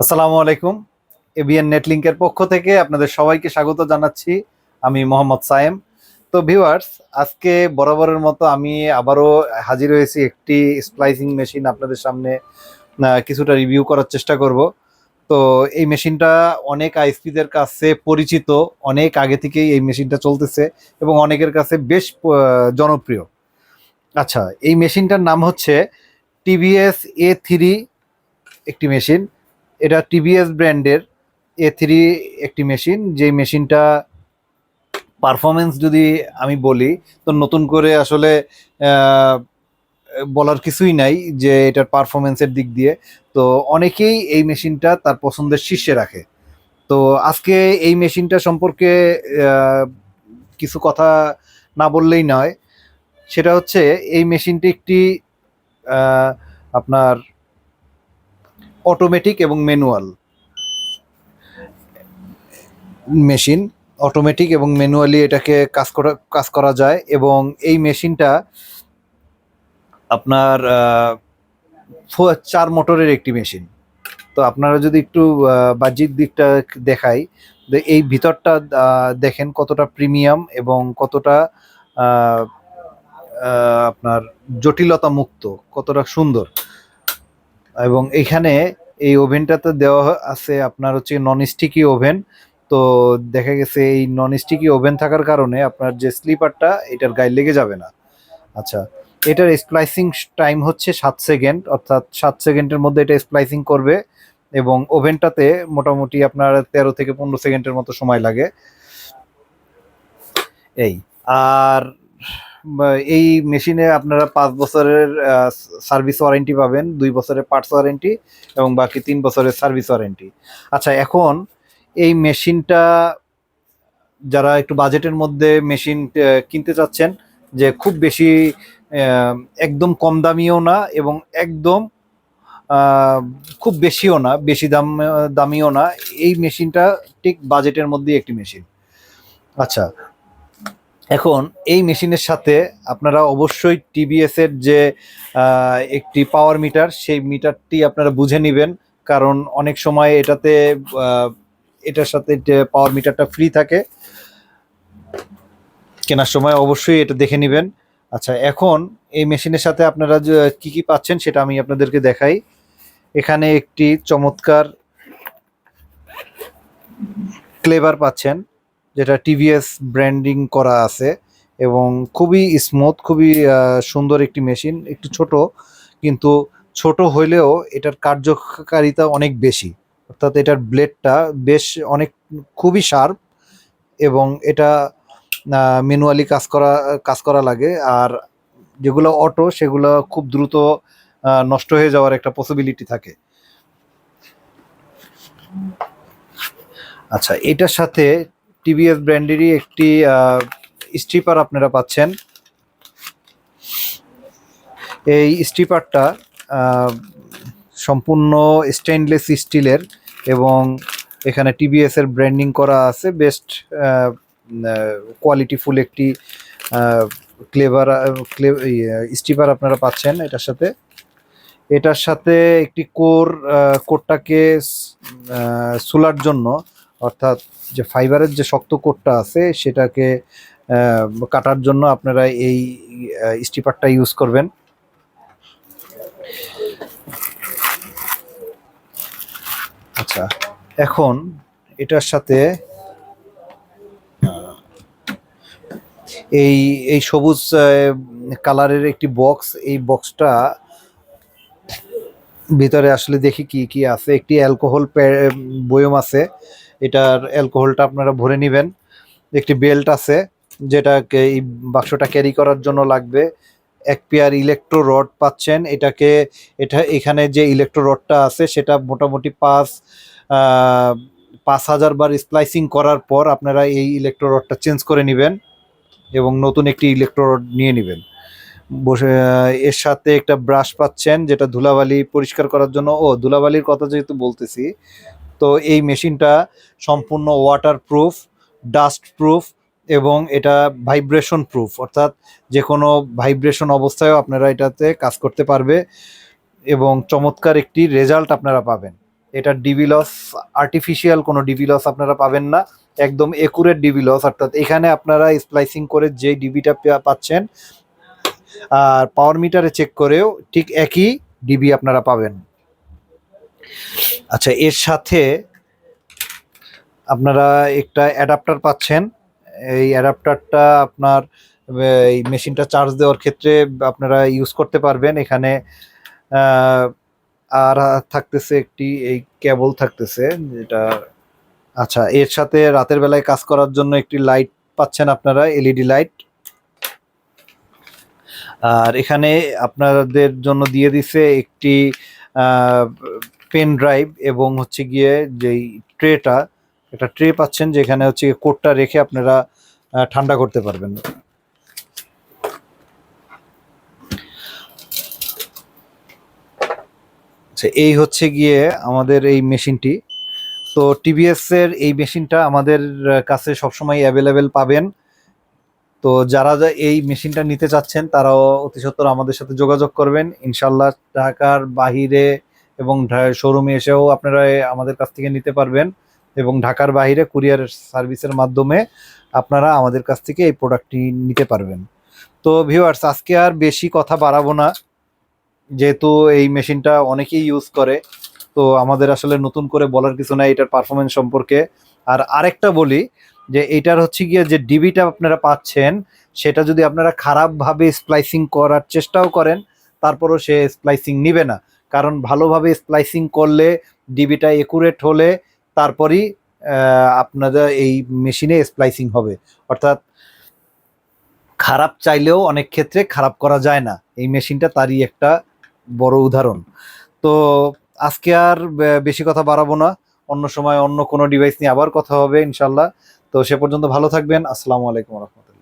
আসসালামু আলাইকুম। এবিএন নেটলিংকের পক্ষ থেকে আপনাদের সবাইকে স্বাগত জানাচ্ছি। আমি মোহাম্মদ সায়েম। তো ভিউয়ার্স, আজকে বরাবরের মতো আমি আবারও হাজির হয়েছি একটি স্প্লাইসিং মেশিন আপনাদের সামনে কিছুটা রিভিউ করার চেষ্টা করব। তো এই মেশিনটা অনেক আইএসপিদের কাছে পরিচিত, অনেক আগে থেকেই এই মেশিনটা চলতেছে এবং অনেকের কাছে বেশ জনপ্রিয়। আচ্ছা, এই মেশিনটার নাম হচ্ছে টিভিএস A3 একটি মেশিন। এটা টিভিএস ব্র্যান্ডের A3 একটি মেশিন, যে মেশিনটা পারফরমেন্স যদি আমি বলি তো নতুন করে আসলে আহ, বলার কিছুই নাই যে এটার পারফরমেন্সের দিক দিয়ে। তো অনেকেই এই মেশিনটা তার পছন্দের শীর্ষে রাখে। তো আজকে এই মেশিনটা সম্পর্কে আহ, কিছু কথা না বললেই নয়। সেটা হচ্ছে এই মেশিনটি একটি আহ, আপনার অটোমেটিক এবং ম্যানুয়াল মেশিন। অটোমেটিক এবং ম্যানুয়ালি এটাকে কাজ করা যায় এবং এই মেশিনটা আপনার 4 মোটরের একটি মেশিন। তো আপনারা যদি একটু বাহ্যিক দিকটা দেখাই, এই ভিতরটা দেখেন কতটা প্রিমিয়াম এবং কতটা আহ, আপনার জটিলতা মুক্ত, কতটা সুন্দর। এবং এখানে এই ওভেনটাতে দেওয়া আছে আপনার হচ্ছে নন স্টিকি ওভেন। তো দেখা গেছে এই নন স্টিকি ওভেন থাকার কারণে আপনার যে স্লিপারটা এটার গায়ে লেগে যাবে না। আচ্ছা, এটার স্প্লাইসিং টাইম হচ্ছে 7 সেকেন্ড, অর্থাৎ 7 সেকেন্ডের মধ্যে এটা স্প্লাইসিং করবে এবং ওভেনটাতে মোটামুটি আপনার 13 থেকে 15 সেকেন্ডের মতো সময় লাগে। এই আর এই মেশিনে আপনারা 5 বছরের সার্ভিস ওয়ারেন্টি পাবেন, 2 বছরের পার্টস ওয়ারেন্টি এবং বাকি 3 বছরের সার্ভিস ওয়ারেন্টি। আচ্ছা, এখন এই মেশিনটা যারা একটু বাজেটের মধ্যে মেশিন কিনতে চাচ্ছেন, যে খুব বেশি আহ, একদম কম দামিও না এবং একদম আহ, খুব বেশিও না, বেশি দামিও না, এই মেশিনটা ঠিক বাজেটের মধ্যেই একটি মেশিন। আচ্ছা, এখন এই মেশিনের সাথে আপনারা অবশ্যই টিভিএস এর যে একটি পাওয়ার মিটার, সেই মিটারটি আপনারা বুঝে নেবেন, কারণ অনেক সময় এটাতে আহ, এটার সাথে পাওয়ার মিটারটা ফ্রি থাকে। কেনার সময় অবশ্যই এটা দেখে নেবেন। আচ্ছা, এখন এই মেশিনের সাথে আপনারা কি কি পাচ্ছেন সেটা আমি আপনাদেরকে দেখাই। এখানে একটি চমৎকার ক্লেভার পাচ্ছেন, যেটা টিভিএস ব্র্যান্ডিং করা আছে এবং খুবই স্মুথ, খুবই সুন্দর একটি মেশিন। একটু ছোট, কিন্তু ছোট হইলেও এটার কার্যকারিতা অনেক বেশি, অর্থাৎ এটার ব্লেডটা বেশ অনেক খুবই শার্প এবং এটা ম্যানুয়ালি কাজ করা লাগে। আর যেগুলো অটো সেগুলো খুব দ্রুত নষ্ট হয়ে যাওয়ার একটা পসিবিলিটি থাকে। আচ্ছা, এটার সাথে টিভিএস ব্র্যান্ডেরই একটি স্ট্রিপার আপনারা পাচ্ছেন। এই স্ট্রিপারটা সম্পূর্ণ স্টেইনলেস স্টিলের এবং এখানে টিভিএস এর ব্র্যান্ডিং করা আছে। বেস্ট কোয়ালিটিফুল একটি ক্লেভার স্ট্রিপার আপনারা পাচ্ছেন এটার সাথে। এটার সাথে একটি কোরটাকে সোলার জন্য, অর্থাৎ যে ফাইবারের যে শক্ত কোরটা আছে সেটাকে কাটার জন্য আপনারা এই স্ট্রিপারটা ইউজ করবেন। আচ্ছা, এখন এটার সাথে এই এই সবুজ কালারের একটি বক্স, এই বক্সটা ভিতরে আসলে দেখি কি কি আছে। একটি অ্যালকোহল বয়ম আছে, এটার অ্যালকোহলটা আপনারা ভরে নেবেন। একটি বেল্ট আছে যেটাকে এই বাক্সটা ক্যারি করার জন্য লাগবে। এক পেয়ার ইলেকট্রো রড পাচ্ছেন। এখানে যে ইলেকট্রো রডটা আছে সেটা মোটামুটি 5,000 বার স্প্লাইসিং করার পর আপনারা এই ইলেকট্রো রডটা চেঞ্জ করে নেবেন এবং নতুন একটি ইলেকট্রো রড নিয়ে নেবেন। এর সাথে একটা ব্রাশ পাচ্ছেন, যেটা ধুলাবালি পরিষ্কার করার জন্য। ধুলাবালির কথা যেহেতু বলতেছি, তো এই মেশিনটা সম্পূর্ণ ওয়াটার প্রুফ, ডাস্ট প্রুফ এবং এটা ভাইব্রেশন প্রুফ, অর্থাৎ যে কোনো ভাইব্রেশন অবস্থায়ও আপনারা এটাতে কাজ করতে পারবে এবং চমৎকার একটি রেজাল্ট আপনারা পাবেন। এটা ডিবি লস, আর্টিফিশিয়াল কোনো ডিবি লস আপনারা পাবেন না, একদম একুরেট ডিবি লস। অর্থাৎ এখানে আপনারা স্প্লাইসিং করে যে ডিবিটা পাচ্ছেন আর পাওয়ার মিটারে চেক করেও ঠিক একই ডিবি আপনারা পাবেন। আচ্ছা, এর সাথে আপনারা একটা অ্যাডাপ্টার পাচ্ছেন। এই অ্যাডাপ্টারটা আপনার এই মেশিনটা চার্জ দেওয়ার ক্ষেত্রে আপনারা ইউজ করতে পারবেন। এখানে আর থাকতেছে একটি এই কেবল থাকতেছে যেটা, আচ্ছা এর সাথে রাতের বেলায় কাজ করার জন্য একটি লাইট পাচ্ছেন আপনারা, এলইডি লাইট। আর এখানে আপনাদের জন্য দিয়ে দিছে একটি পেন ড্রাইভ এবং হচ্ছে গিয়ে যেই ট্রেটা, একটা ট্রে পাচ্ছেন যেখানে হচ্ছে কোডটা রেখে আপনারা ঠান্ডা করতে পারবেন। আচ্ছা, এই হচ্ছে গিয়ে আমাদের এই মেশিনটি। তো টিভিএস এর এই মেশিনটা আমাদের কাছে সবসময় অ্যাভেলেবেল পাবেন। তো যারা এই মেশিনটা নিতে চাচ্ছেন তারাও অতি সত্বর আমাদের সাথে যোগাযোগ করবেন। ইনশাল্লাহ ঢাকার বাহিরে এবং শোরুমে এসেও আপনারা আমাদের কাছ থেকে নিতে পারবেন, এবং ঢাকার বাইরে কুরিয়ার সার্ভিসের মাধ্যমে আপনারা আমাদের কাছ থেকে এই প্রোডাক্টটি নিতে পারবেন। তো ভিউয়ার্স, আজকে আর বেশি কথা বাড়াবো না, যেহেতু এই মেশিনটা অনেকেই ইউজ করে, তো আমাদের আসলে নতুন করে বলার কিছু নাই এটার পারফরমেন্স সম্পর্কে। আর আরেকটা বলি যে এইটার হচ্ছে গিয়ে যে ডিবিটা আপনারা পাচ্ছেন, সেটা যদি আপনারা খারাপভাবে স্প্লাইসিং করার চেষ্টাও করেন তারপরও সে স্প্লাইসিং নিবে না, কারণ ভালোভাবে স্প্লাইসিং করলে ডিবিটা একুরেট হলে তারপরই আপনাদের এই মেশিনে স্প্লাইসিং হবে। অর্থাৎ খারাপ চাইলেও অনেক ক্ষেত্রে খারাপ করা যায় না, এই মেশিনটা তারই একটা বড় উদাহরণ। তো আজকে আর বেশি কথা বাড়াবো না, অন্য সময় অন্য কোনো ডিভাইস নিয়ে আবার কথা হবে ইনশাল্লাহ। তো সে পর্যন্ত ভালো থাকবেন। আসসালামু আলাইকুম রহমতুল্লাহ।